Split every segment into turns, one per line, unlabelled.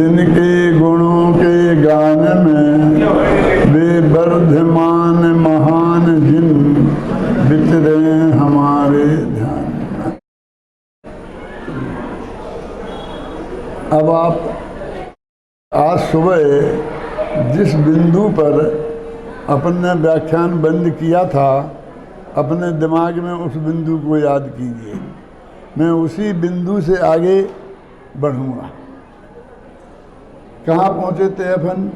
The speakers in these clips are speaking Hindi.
इनके गुणों के गान में वे वर्धमान महान जिन विचरे हमारे ध्यान। अब आप आज सुबह जिस बिंदु पर अपने व्याख्यान बंद किया था, अपने दिमाग में उस बिंदु को याद कीजिए। मैं उसी बिंदु से आगे बढ़ूँगा। कहाँ पहुँचे थे अपन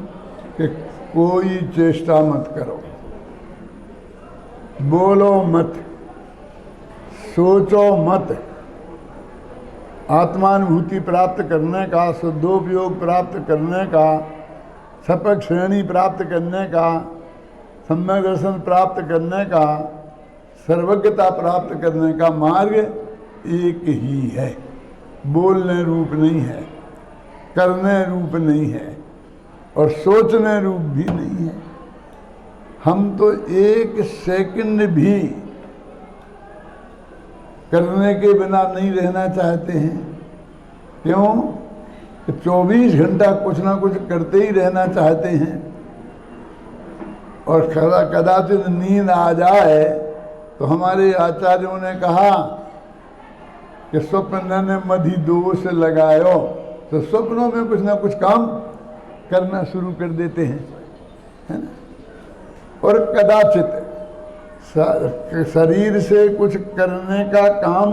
कि कोई चेष्टा मत करो, बोलो मत, सोचो मत। आत्मानुभूति प्राप्त करने का, शुद्धोपयोग प्राप्त करने का, सपक श्रेणी प्राप्त करने का, सम्यक दर्शन प्राप्त करने का, सर्वज्ञता प्राप्त करने का मार्ग एक ही है। बोलने रूप नहीं है, करने रूप नहीं है और सोचने रूप भी नहीं है। हम तो एक सेकंड भी करने के बिना नहीं रहना चाहते हैं। क्यों? 24 घंटा कुछ ना कुछ करते ही रहना चाहते हैं। और कदाचित नींद आ जाए तो हमारे आचार्यों ने कहा कि स्वप्न ने मधि दोष लगायो, तो स्वप्नों में कुछ ना कुछ काम करना शुरू कर देते हैं, है ना। और कदाचित शरीर से कुछ करने का काम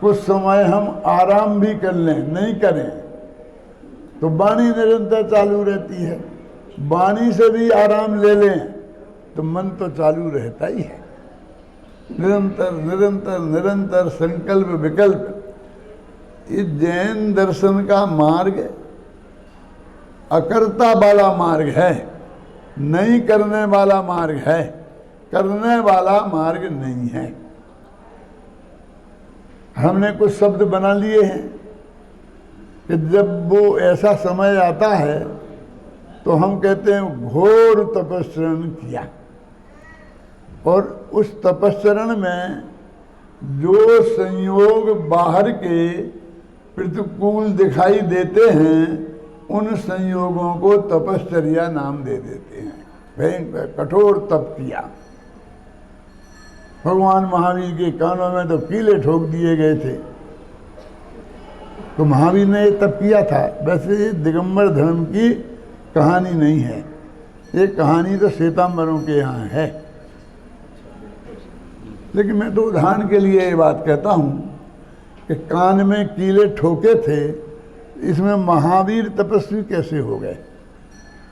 कुछ समय हम आराम भी कर लें, नहीं करें तो वाणी निरंतर चालू रहती है। वाणी से भी आराम ले लें तो मन तो चालू रहता ही है। निरंतर निरंतर निरंतर संकल्प विकल्प। इस जैन दर्शन का मार्ग अकर्ता वाला मार्ग है, नहीं करने वाला मार्ग है, करने वाला मार्ग नहीं है। हमने कुछ शब्द बना लिए हैं कि जब वो ऐसा समय आता है तो हम कहते हैं घोर तपस्चरण किया। और उस तपस्चरण में जो संयोग बाहर के प्रतिकूल दिखाई देते हैं, उन संयोगों को तपश्चर्या नाम दे देते हैं। भयंकर कठोर तप किया। भगवान महावीर के कानों में तो कीले ठोक दिए गए थे, तो महावीर ने तप किया था। वैसे ये दिगंबर धर्म की कहानी नहीं है, ये कहानी तो श्वेतांबरों के यहाँ है। लेकिन मैं तो उदाहरण के लिए ये बात कहता हूँ कि कान में कीले ठोके थे, इसमें महावीर तपस्वी कैसे हो गए?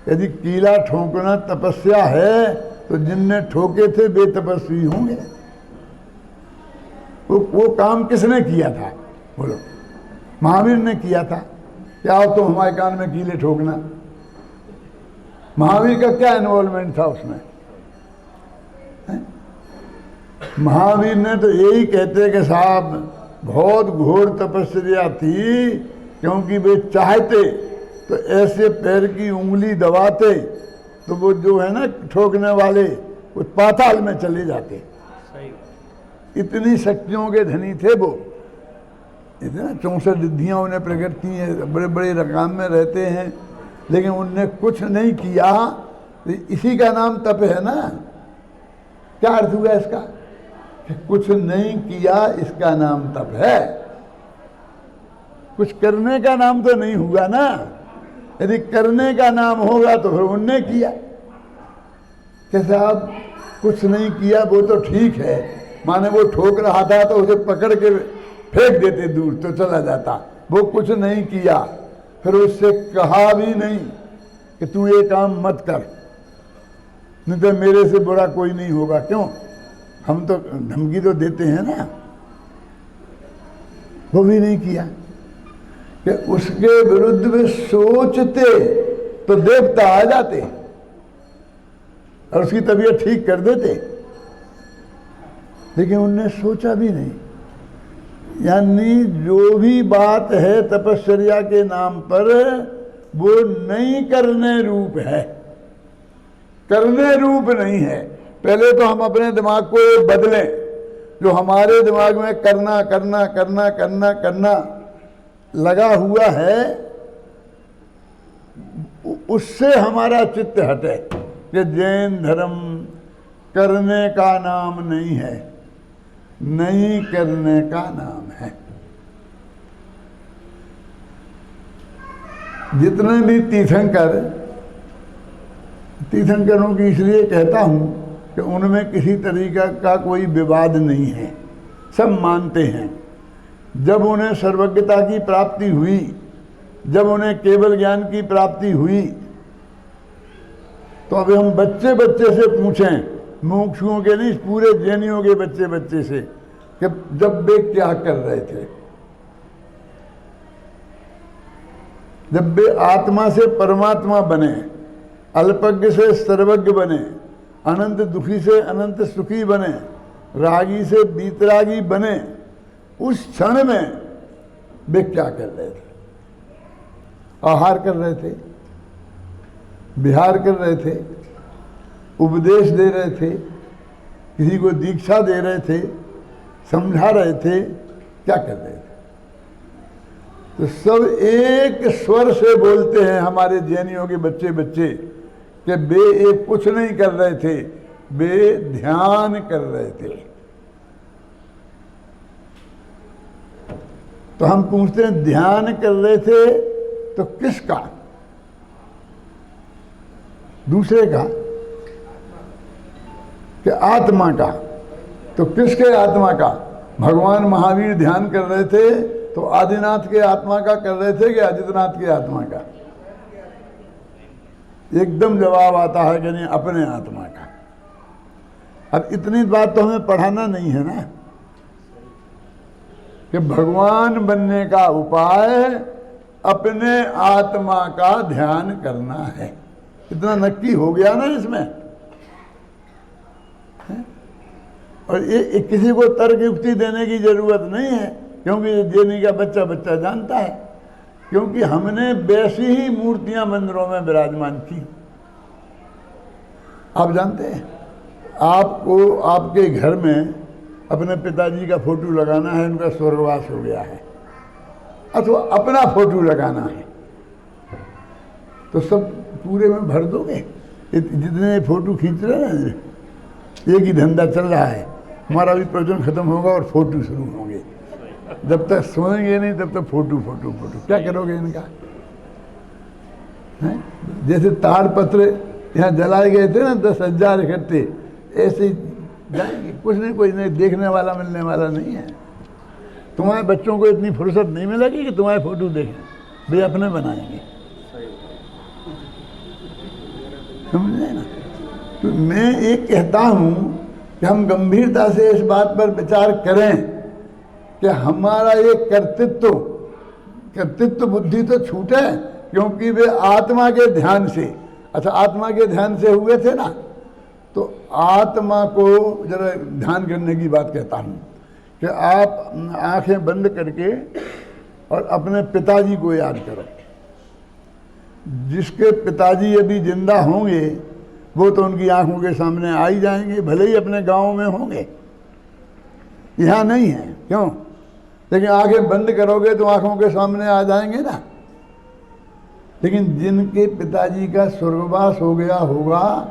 यदि कीला ठोकना तपस्या है तो जिनने ठोके थे वे तपस्वी होंगे। वो काम किसने किया था? बोलो। महावीर ने किया था। क्या हो तुम हमारे कान में कीले ठोकना? महावीर का क्या इन्वॉल्वमेंट था उसमें? महावीर ने तो यही कहते कि साहब बहुत घोर तपस्या थी, क्योंकि वे चाहते तो ऐसे पैर की उंगली दबाते तो वो जो है ना ठोकने वाले वो पाताल में चले जाते। इतनी शक्तियों के धनी थे वो। इतना 64 रिद्धियाँ उन्हें प्रकट की हैं, बड़े बड़े रकाम में रहते हैं, लेकिन उनने कुछ नहीं किया। तो इसी का नाम तप है ना। क्या अर्थ हुआ इसका? कुछ नहीं किया, इसका नाम तप है। कुछ करने का नाम तो नहीं हुआ ना। यदि करने का नाम होगा तो फिर उनने किया। कि साहब कुछ नहीं किया वो तो ठीक है, माने वो ठोक रहा था तो उसे पकड़ के फेंक देते दूर तो चला जाता। वो कुछ नहीं किया, फिर उससे कहा भी नहीं कि तू ये काम मत कर, नहीं तो मेरे से बुरा कोई नहीं होगा। क्यों? हम तो धमकी तो देते हैं ना। वो भी नहीं किया कि उसके विरुद्ध में सोचते तो देवता आ जाते और उसकी तबीयत ठीक कर देते, लेकिन उनने सोचा भी नहीं। यानी जो भी बात है तपश्चर्या के नाम पर, वो नहीं करने रूप है, करने रूप नहीं है। पहले तो हम अपने दिमाग को बदलें। जो हमारे दिमाग में करना करना करना करना करना लगा हुआ है, उससे हमारा चित्त हटे कि जैन धर्म करने का नाम नहीं है, नहीं करने का नाम है। जितने भी तीर्थंकरों की इसलिए कहता हूँ कि उनमें किसी तरीका का कोई विवाद नहीं है, सब मानते हैं। जब उन्हें सर्वज्ञता की प्राप्ति हुई, जब उन्हें केवल ज्ञान की प्राप्ति हुई, तो अभी हम बच्चे बच्चे से पूछें, मुमुक्षुओं के नहीं, पूरे जैनियों के बच्चे बच्चे से, कि जब वे क्या कर रहे थे, जब वे आत्मा से परमात्मा बने, अल्पज्ञ से सर्वज्ञ बने, अनंत दुखी से अनंत सुखी बने, रागी से बीतरागी बने, उस क्षण में वे क्या कर रहे थे? आहार कर रहे थे, विहार कर रहे थे, उपदेश दे रहे थे, किसी को दीक्षा दे रहे थे, समझा रहे थे, क्या कर रहे थे? तो सब एक स्वर से बोलते हैं हमारे जैनियों के बच्चे बच्चे कि वे एक कुछ नहीं कर रहे थे, वे ध्यान कर रहे थे। तो हम पूछते हैं ध्यान कर रहे थे तो किसका? दूसरे का कि आत्मा का? तो किसके आत्मा का? भगवान महावीर ध्यान कर रहे थे तो आदिनाथ के आत्मा का कर रहे थे कि आदित्यनाथ के आत्मा का? एकदम जवाब आता है कि नहीं, अपने आत्मा का। अब इतनी बात तो हमें पढ़ाना नहीं है ना कि भगवान बनने का उपाय अपने आत्मा का ध्यान करना है। इतना नक्की हो गया ना इसमें। और ये किसी को तर्क युक्ति देने की जरूरत नहीं है, क्योंकि जैनी का बच्चा बच्चा जानता है, क्योंकि हमने वैसी ही मूर्तियां मंदिरों में विराजमान की। आप जानते हैं, आपको आपके घर में अपने पिताजी का फोटो लगाना है, उनका स्वर्गवास हो गया है, अथवा अपना फोटो लगाना है, तो सब पूरे में भर दोगे? जितने फोटो खींच रहे हैं, एक ही धंधा चल रहा है, हमारा भी प्रवचन खत्म होगा और फोटो शुरू होंगे। जब तक सोएंगे नहीं तब तक फोटो फोटो फोटो। क्या करोगे इनका? है? जैसे ताड़पत्र यहाँ जलाए गए थे ना 10,000 इकट्ठे, ऐसे ही जाएंगे, कुछ नहीं, कोई नहीं, देखने वाला मिलने वाला नहीं है। तुम्हारे बच्चों को इतनी फुर्सत नहीं मिलेगी कि तुम्हारे फोटो देखें, वे अपने बनाएंगे। समझे ना? तो मैं एक कहता हूँ कि हम गंभीरता से इस बात पर विचार करें कि हमारा ये कर्तृत्व बुद्धि तो छूटे, क्योंकि वे आत्मा के ध्यान से, अच्छा आत्मा के ध्यान से हुए थे ना, तो आत्मा को जरा ध्यान करने की बात कहता हूँ कि आप आंखें बंद करके और अपने पिताजी को याद करो। जिसके पिताजी अभी जिंदा होंगे वो तो उनकी आंखों के सामने आ ही जाएंगे, भले ही अपने गांव में होंगे, यहाँ नहीं है, क्यों? लेकिन आंखें बंद करोगे तो आंखों के सामने आ जाएंगे ना। लेकिन जिनके पिताजी का स्वर्गवास हो गया होगा,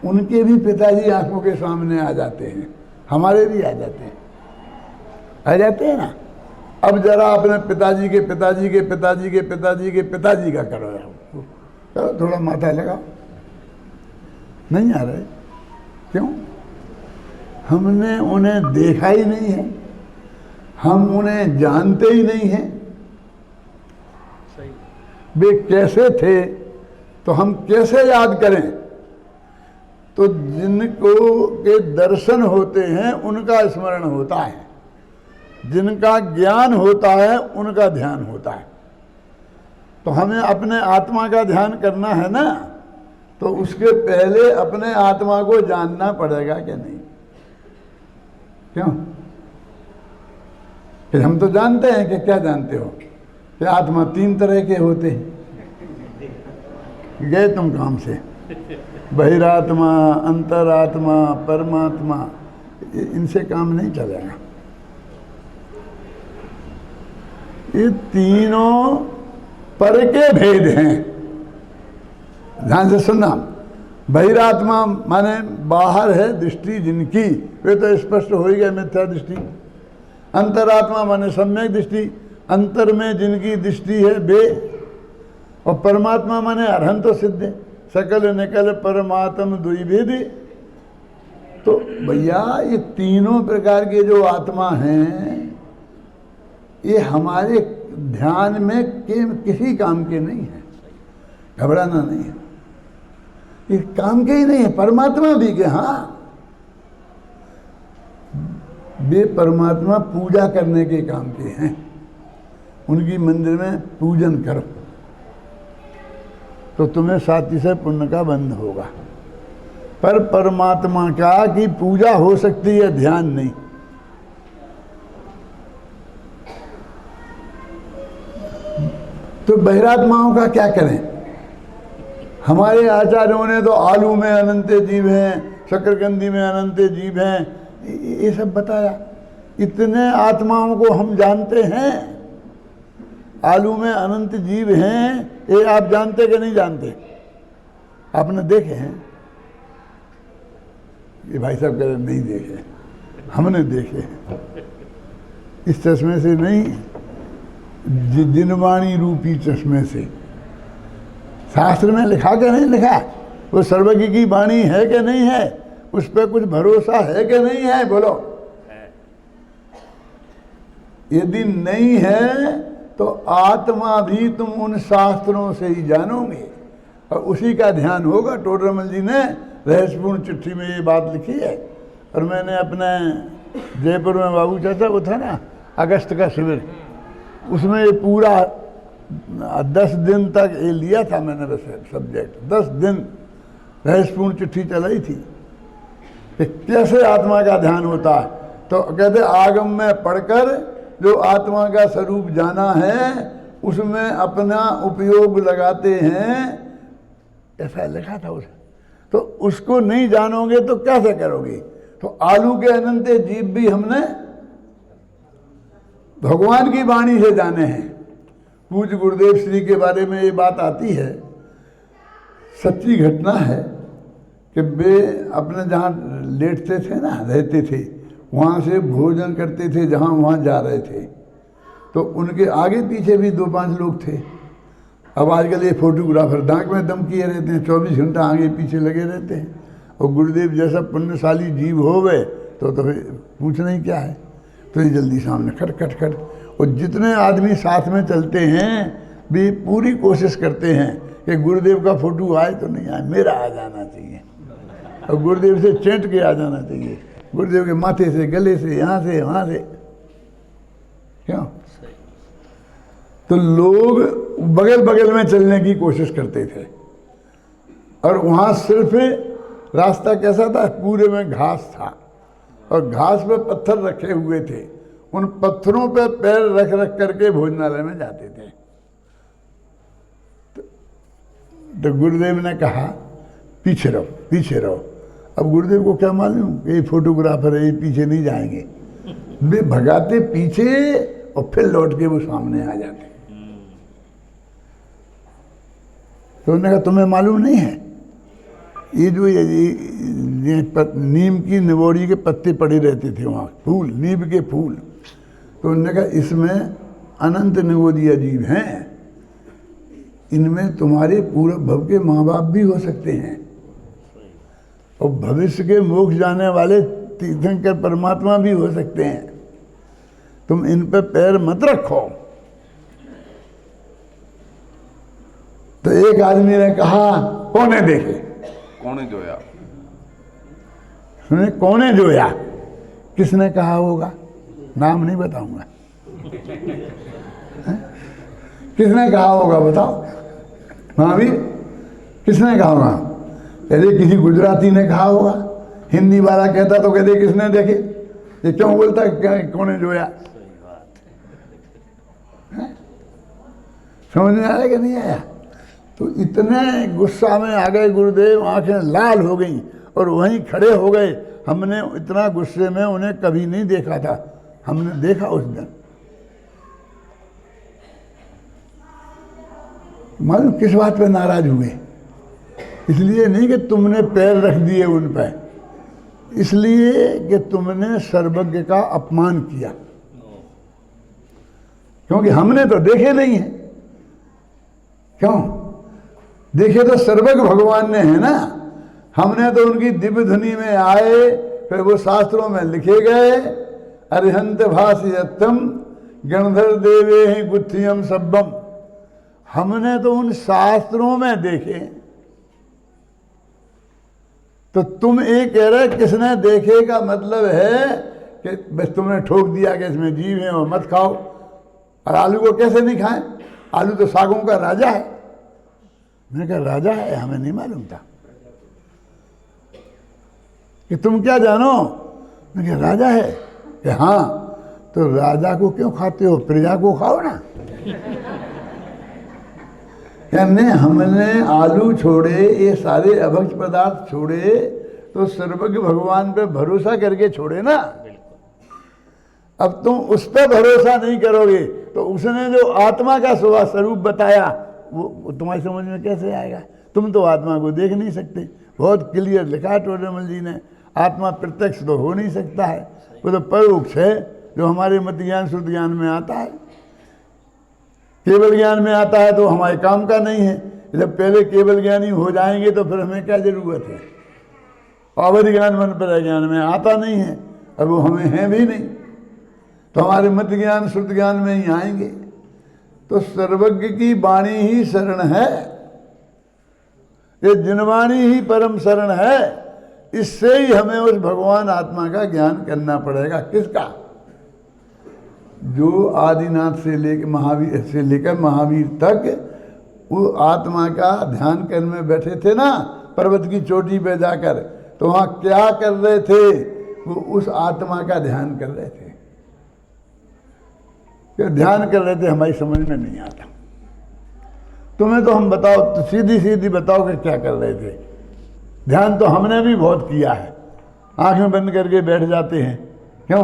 उनके भी पिताजी आंखों के सामने आ जाते हैं, हमारे भी आ जाते हैं, आ जाते हैं ना। अब जरा अपने पिताजी के पिताजी के पिताजी के पिताजी के पिताजी का करो, चलो थोड़ा माथा लगाओ। नहीं आ रहे, क्यों? हमने उन्हें देखा ही नहीं है, हम उन्हें जानते ही नहीं हैं। वे कैसे थे तो हम कैसे याद करें? तो जिनको के दर्शन होते हैं उनका स्मरण होता है, जिनका ज्ञान होता है उनका ध्यान होता है। तो हमें अपने आत्मा का ध्यान करना है ना, तो उसके पहले अपने आत्मा को जानना पड़ेगा कि नहीं? क्यों? फिर हम तो जानते हैं कि क्या जानते हो कि आत्मा 3 तरह के होते हैं। गए तुम काम से, बहिरात्मा, अंतरात्मा, परमात्मा, इनसे काम नहीं चलेगा। ये तीनों पर के भेद हैं, ध्यान से सुनना, बहिरात्मा माने बाहर है दृष्टि जिनकी, वे तो स्पष्ट हो ही गए मिथ्या दृष्टि। अंतरात्मा माने सम्यक दृष्टि, अंतर में जिनकी दृष्टि है वे। और परमात्मा माने अरहंत तो सिद्ध है, सकल निकल परमात्म द्विभेदी। तो भैया ये तीनों प्रकार के जो आत्मा हैं ये हमारे ध्यान में किसी काम के नहीं है, घबराना नहीं है, ये काम के ही नहीं है। परमात्मा भी के, हाँ वे परमात्मा पूजा करने के काम के हैं, उनकी मंदिर में पूजन करो तो तुम्हें साथी से पुण्य का बंध होगा। पर परमात्मा का की पूजा हो सकती है, ध्यान नहीं। तो बहिरात्माओं का क्या करें? हमारे आचार्यों ने तो आलू में अनंत जीव हैं, शकरकंदी में अनंत जीव हैं, ये सब बताया। इतने आत्माओं को हम जानते हैं, आलू में अनंत जीव हैं, ये आप जानते कि नहीं जानते? आपने देखे हैं? ये भाई साहब कह रहे नहीं देखे, हमने देखे हैं। इस चश्मे से नहीं, जिनवाणी रूपी चश्मे से। शास्त्र में लिखा कि नहीं लिखा? वो सर्वज्ञ की वाणी है कि नहीं है? उस पर कुछ भरोसा है कि नहीं है? बोलो। यदि नहीं है तो आत्मा भी तुम उन शास्त्रों से ही जानोगे और उसी का ध्यान होगा। टोडरमल जी ने रहस्यपूर्ण चिट्ठी में ये बात लिखी है। और मैंने अपने जयपुर में बाबू चाचा वो था ना अगस्त का शिविर, उसमें ये पूरा 10 दिन तक ये लिया था मैंने वैसे सब्जेक्ट। 10 दिन रहस्यपूर्ण चिट्ठी चलाई थी कि कैसे आत्मा का ध्यान होता है। तो कहते आगम में पढ़कर जो आत्मा का स्वरूप जाना है उसमें अपना उपयोग लगाते हैं, ऐसा लिखा था उसे। तो उसको नहीं जानोगे तो कैसे करोगे? तो आलू के अनंत जीव भी हमने भगवान की वाणी से जाने हैं। पूज्य गुरुदेव श्री के बारे में ये बात आती है, सच्ची घटना है कि वे अपने जहाँ लेटते थे ना, रहते थे, वहाँ से भोजन करते थे जहाँ वहाँ जा रहे थे। तो उनके आगे पीछे भी 2-5 लोग थे। अब आजकल ये फोटोग्राफर नाक में दम किए रहते हैं, 24 घंटा आगे पीछे लगे रहते हैं। और गुरुदेव जैसा पुण्यशाली जीव हो गए तो फिर पूछना ही क्या है। तो ये जल्दी सामने खट खट खट। और जितने आदमी साथ में चलते हैं भी पूरी कोशिश करते हैं कि गुरुदेव का फोटो आए तो नहीं आए, मेरा आ जाना चाहिए। और गुरुदेव से चेंट के आ जाना चाहिए, गुरुदेव के माथे से, गले से, यहाँ से, वहाँ से। क्यों? तो लोग बगल बगल में चलने की कोशिश करते थे। और वहाँ सिर्फ रास्ता कैसा था? पूरे में घास था और घास पे पत्थर रखे हुए थे। उन पत्थरों पे पैर रख रख करके भोजनालय में जाते थे। तो गुरुदेव ने कहा पीछे रहो, पीछे रहो। अब गुरुदेव को क्या मालूम कि ये फोटोग्राफर है, ये पीछे नहीं जाएंगे। वे भगाते पीछे और फिर लौट के वो सामने आ जाते। तो उन्होंने कहा तुम्हें मालूम नहीं है ये जो ये नीम की निबोड़ी के पत्ते पड़े रहते थे वहाँ, फूल, नीम के फूल। तो उन्होंने कहा इसमें अनंत निबोधिया जीव हैं, इनमें तुम्हारे पूर्व भव के माँ बाप भी हो सकते हैं और भविष्य के मोक्ष जाने वाले तीर्थंकर परमात्मा भी हो सकते हैं। तुम इन पे पैर मत रखो। तो एक आदमी ने कहा कौने देखे?
कौने जोया?
सुने, कौने जोया? किसने कहा होगा? नाम नहीं बताऊंगा। किसने कहा होगा बताओ? महावीर किसने कहा होगा? कहते किसी गुजराती ने कहा होगा। हिंदी वाला कहता तो कहते किसने देखे? ये क्यों बोलता कौने जोया? समझ में आया कि नहीं आया? तो इतने गुस्सा में आ गए गुरुदेव, आंखें लाल हो गई और वहीं खड़े हो गए। हमने इतना गुस्से में उन्हें कभी नहीं देखा था, हमने देखा उस दिन। मालूम किस बात पे नाराज हुए? इसलिए नहीं कि तुमने पैर रख दिए उन पर, इसलिए कि तुमने सर्वज्ञ का अपमान किया, क्योंकि हमने तो देखे नहीं है। क्यों देखे? तो सर्वज्ञ भगवान ने है ना। हमने तो उनकी दिव्य ध्वनि में आए, फिर वो शास्त्रों में लिखे गए, अरिहंत भाषयत्तम गणधर देवे ही गुत्थियम सब्बम। हमने तो उन शास्त्रों में देखे। तो तुम ये कह रहे किसने देखे का मतलब है कि बस तुमने ठोक दिया कि इसमें जीव है और मत खाओ। और आलू को कैसे नहीं खाएं? आलू तो सागों का राजा है। मैंने कहा राजा है? हमें नहीं मालूम था। कि तुम क्या जानो? मैंने कहा राजा है। कि हाँ, तो राजा को क्यों खाते हो? प्रजा को खाओ ना। हमने आलू छोड़े, ये सारे अभक्ष पदार्थ छोड़े, तो सर्वज्ञ भगवान पे भरोसा करके छोड़े ना। अब तुम उस पर भरोसा नहीं करोगे तो उसने जो आत्मा का स्वरूप बताया वो तुम्हारी समझ में कैसे आएगा? तुम तो आत्मा को देख नहीं सकते। बहुत क्लियर लिखा टोडरमल जी ने, आत्मा प्रत्यक्ष तो हो नहीं सकता है, वो तो परोक्ष है, जो हमारे मत ज्ञान शुद्ध ज्ञान में आता है। केवल ज्ञान में आता है तो हमारे काम का नहीं है। जब पहले केवल ज्ञानी हो जाएंगे तो फिर हमें क्या जरूरत है? अवधि ज्ञान मन पर ज्ञान में आता नहीं है, अब वो हमें है भी नहीं, तो हमारे मत ज्ञान शुद्ध ज्ञान में ही आएंगे। तो सर्वज्ञ की वाणी ही शरण है, ये जिनवाणी ही परम शरण है। इससे ही हमें उस भगवान आत्मा का ज्ञान करना पड़ेगा। किसका? जो आदिनाथ से लेकर महावीर तक वो आत्मा का ध्यान करने में बैठे थे ना, पर्वत की चोटी पे जाकर, तो वहाँ क्या कर रहे थे? वो उस आत्मा का ध्यान कर रहे थे। ध्यान कर रहे थे, हमारी समझ में नहीं आता। तुम्हें तो हम बताओ, तो सीधी सीधी बताओ कि क्या कर रहे थे। ध्यान तो हमने भी बहुत किया है, आंखें बंद करके बैठ जाते हैं। क्यों?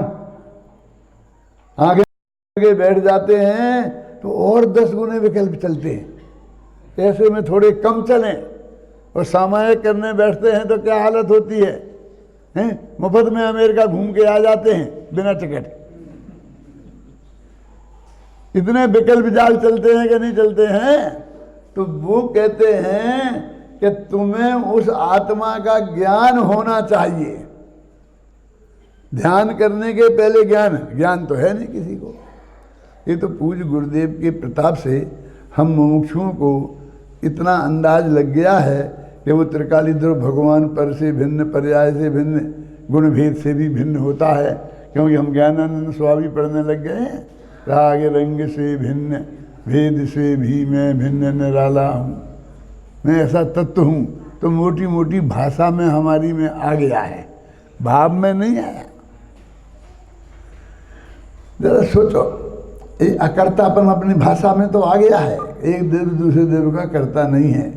आंखें करके बैठ जाते हैं तो और 10 गुने विकल्प चलते हैं, ऐसे में थोड़े कम चलें। और सामायिक करने बैठते हैं तो क्या हालत होती है, हैं? मुफ्त में अमेरिका घूम के आ जाते हैं बिना टिकट। इतने विकल्प जाल चलते हैं कि नहीं चलते हैं? तो वो कहते हैं कि तुम्हें उस आत्मा का ज्ञान होना चाहिए। ध्यान करने के पहले ज्ञान तो है नहीं किसी को। ये तो पूज्य गुरुदेव के प्रताप से हम मुमुक्षुओं को इतना अंदाज लग गया है कि वो त्रिकालीध्रुव भगवान पर से भिन्न, पर्याय से भिन्न, गुण भेद से भी भिन्न होता है। क्योंकि हम ज्ञानानंद स्वामी पढ़ने लग गए हैं। राग रंग से भिन्न, भेद से भी मैं भिन्न निराला हूँ, मैं ऐसा तत्व हूँ। तो मोटी मोटी भाषा में हमारी में आ गया है, भाव में नहीं आया। जरा सोचो, ये अकर्तापन अपनी भाषा में तो आ गया है। एक देव दूसरे देव का करता नहीं है।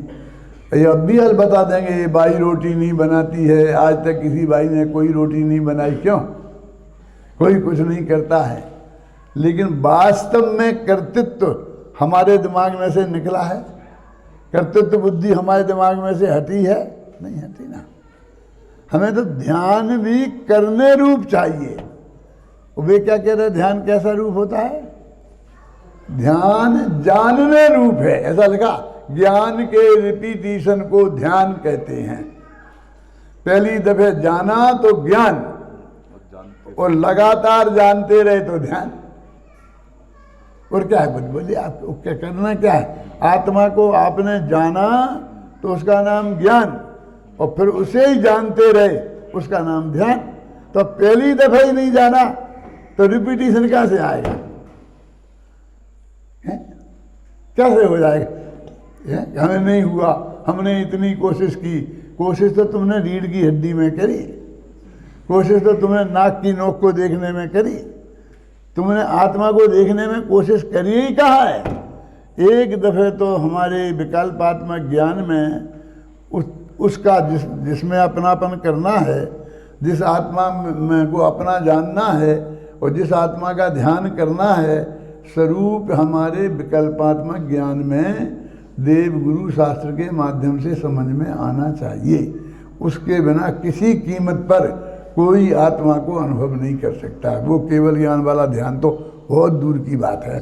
ये अब भी हल बता देंगे, ये बाई रोटी नहीं बनाती है, आज तक किसी बाई ने कोई रोटी नहीं बनाई। क्यों? कोई कुछ नहीं करता है। लेकिन वास्तव में कर्तृत्व हमारे दिमाग में से निकला है? कर्तृत्व बुद्धि हमारे दिमाग में से हटी है? नहीं हटी ना। हमें तो ध्यान भी करने रूप चाहिए। वे क्या कह रहे हैं? ध्यान कैसा रूप होता है? ध्यान जानने रूप है, ऐसा लिखा। ज्ञान के रिपीटिशन को ध्यान कहते हैं। पहली दफे जाना तो ज्ञान, और लगातार जानते रहे तो ध्यान। और क्या है? बोलिए आपको क्या करना क्या है? आत्मा को आपने जाना तो उसका नाम ज्ञान, और फिर उसे ही जानते रहे, उसका नाम ध्यान। तो पहली दफे ही नहीं जाना तो रिपीटिशन कैसे आएगा? कैसे हो जाएगा? हमें नहीं हुआ, हमने इतनी कोशिश की। कोशिश तो तुमने रीढ़ की हड्डी में करी, कोशिश तो तुमने नाक की नोक को देखने में करी, तुमने आत्मा को देखने में कोशिश करी ही कहाँ है? एक दफे तो हमारे विकल्पात्मक ज्ञान में उसका जिसमें अपनापन करना है, जिस आत्मा में को अपना जानना है और जिस आत्मा का ध्यान करना है, स्वरूप हमारे विकल्पात्मक ज्ञान में देव गुरु शास्त्र के माध्यम से समझ में आना चाहिए। उसके बिना किसी कीमत पर कोई आत्मा को अनुभव नहीं कर सकता। वो केवल ज्ञान वाला ध्यान तो बहुत दूर की बात है।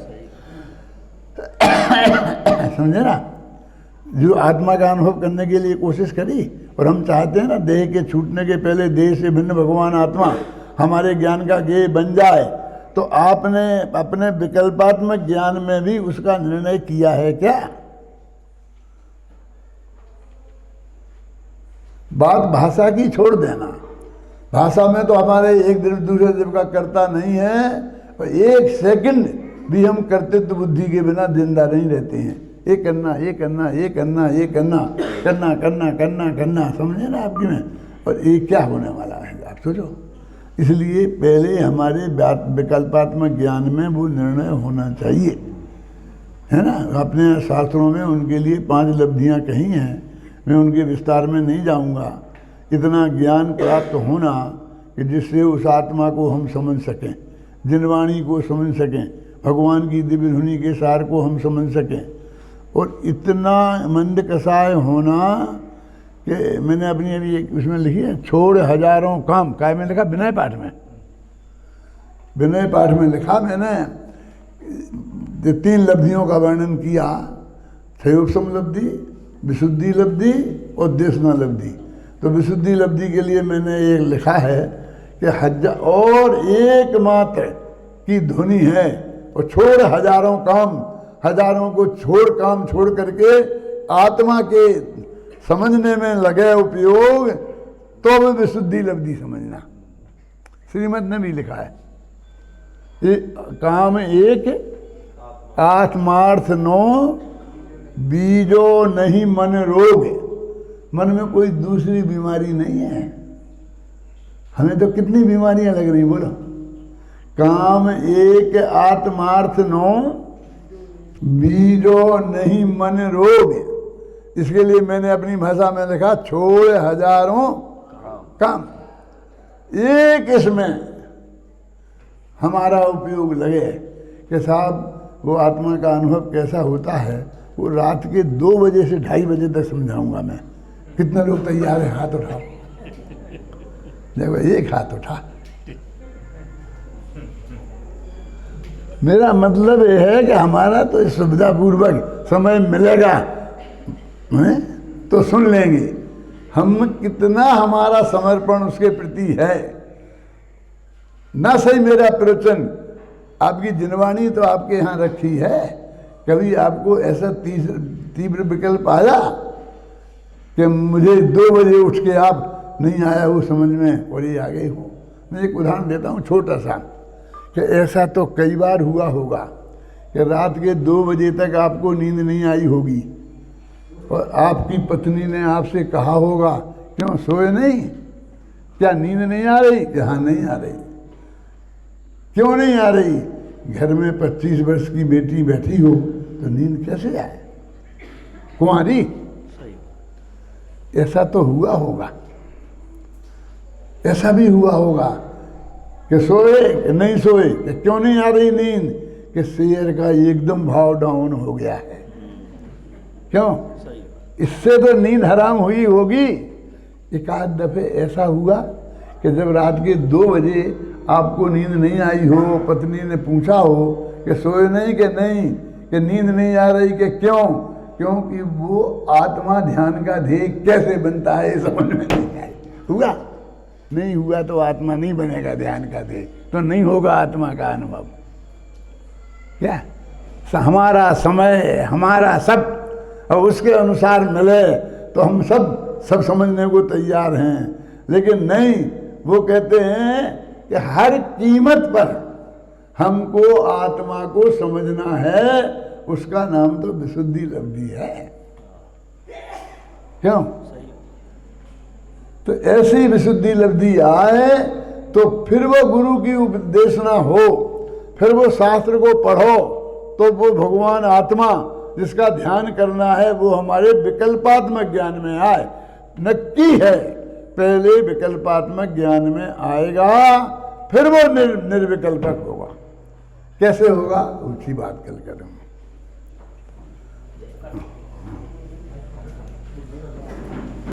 समझे ना? जो आत्मा का अनुभव करने के लिए कोशिश करी, और हम चाहते हैं ना देह के छूटने के पहले देह से भिन्न भगवान आत्मा हमारे ज्ञान का गेय बन जाए, तो आपने अपने विकल्पात्मक ज्ञान में भी उसका निर्णय किया है क्या? बात भाषा की छोड़ देना। भाषा में तो हमारे एक दूसरे देव का कर्ता नहीं है, और एक सेकंड भी हम कर्तृत्व बुद्धि के बिना जिंदा नहीं रहते हैं। ये करना, ये करना, ये करना, ये करना, करना करना करना करना, समझे ना आपकी में? और ये क्या होने वाला है आप सोचो। इसलिए पहले हमारे विकल्पात्मक ज्ञान में वो निर्णय होना चाहिए, है ना? अपने शास्त्रों में उनके लिए 5 लब्धियाँ कही हैं, मैं उनके विस्तार में नहीं जाऊंगा। इतना ज्ञान प्राप्त होना कि जिससे उस आत्मा को हम समझ सकें, जिनवाणी को समझ सकें, भगवान की दिव्य धुनी के सार को हम समझ सकें, और इतना मंद कसाय होना कि मैंने अपनी अभी एक उसमें लिखी है, छोड़ हजारों काम। काय में लिखा? विनय पाठ में। विनय पाठ में लिखा मैंने 3 लब्धियों का वर्णन किया, क्षयोपम लब्धि, विशुद्धि लब्धि और देशना लब्धि। तो विशुद्धि लब्धि के लिए मैंने एक लिखा है कि और एकमात्र की धुनी है, और छोड़ हजारों काम, हजारों को छोड़, काम छोड़ करके आत्मा के समझने में लगे उपयोग, तो भी विशुद्धि लब्धि समझना। श्रीमद ने भी लिखा है, ये काम एक आत्मार्थ 9 बीजो नहीं मन रोग। मन में कोई दूसरी बीमारी नहीं है। हमें तो कितनी बीमारियां लग रही, बोलो। काम एक आत्मार्थ 9 बीजो नहीं मन रोग। इसके लिए मैंने अपनी भाषा में लिखा, छोड़ हजारों काम। एक इसमें हमारा उपयोग लगे कि साहब वो आत्मा का अनुभव कैसा होता है, वो रात के 2 बजे से 2:30 बजे तक समझाऊंगा मैं। कितने लोग तैयार हैं? हाथ उठाओ। देखो, एक हाथ उठा। मेरा मतलब ये है कि हमारा तो सुविधापूर्वक समय मिलेगा तो सुन लेंगे। हम कितना हमारा समर्पण उसके प्रति है ना। सही मेरा प्रवचन, आपकी जिनवाणी तो आपके यहाँ रखी है। कभी आपको ऐसा तीव्र विकल्प आया कि मुझे 2 बजे उठ के आप नहीं आया वो समझ में और ये आ गई हो? मैं एक उदाहरण देता हूँ छोटा सा, कि ऐसा तो कई बार हुआ होगा कि रात के 2 बजे तक आपको नींद नहीं आई होगी, और आपकी पत्नी ने आपसे कहा होगा, क्यों सोए नहीं? क्या नींद नहीं आ रही? कि हाँ नहीं आ रही। क्यों नहीं आ रही? घर में 25 वर्ष की बेटी बैठी हो तो नींद कैसे आए? कुंवारी। ऐसा तो हुआ होगा। ऐसा भी हुआ होगा कि सोए कि नहीं सोए, कि क्यों नहीं आ रही नींद? कि शेयर का एकदम भाव डाउन हो गया है। क्यों? इससे तो नींद हराम हुई होगी। एक आध दफे ऐसा हुआ कि जब रात के 2 बजे आपको नींद नहीं आई हो, पत्नी ने पूछा हो कि सोए नहीं? कि नहीं। कि नींद नहीं आ रही? कि क्यों? क्योंकि वो आत्मा ध्यान का ध्येय कैसे बनता है समझ में नहीं आई। हुआ? नहीं हुआ तो आत्मा नहीं बनेगा ध्यान का ध्येय, तो नहीं होगा आत्मा का अनुभव। क्या हमारा समय, हमारा सब, और उसके अनुसार मिले तो हम सब समझने को तैयार हैं। लेकिन नहीं, वो कहते हैं कि हर कीमत पर हमको आत्मा को समझना है। उसका नाम तो विशुद्धि लब्धि है। क्यों? तो ऐसी विशुद्धि लब्धि आए तो फिर वो गुरु की उपदेशना हो, फिर वो शास्त्र को पढ़ो, तो वो भगवान आत्मा जिसका ध्यान करना है वो हमारे विकल्पात्मक ज्ञान में आए। नक्की है पहले विकल्पात्मक ज्ञान में आएगा, फिर वो निर्विकल्पक होगा। कैसे होगा? ऊंची बात कल करूंगा।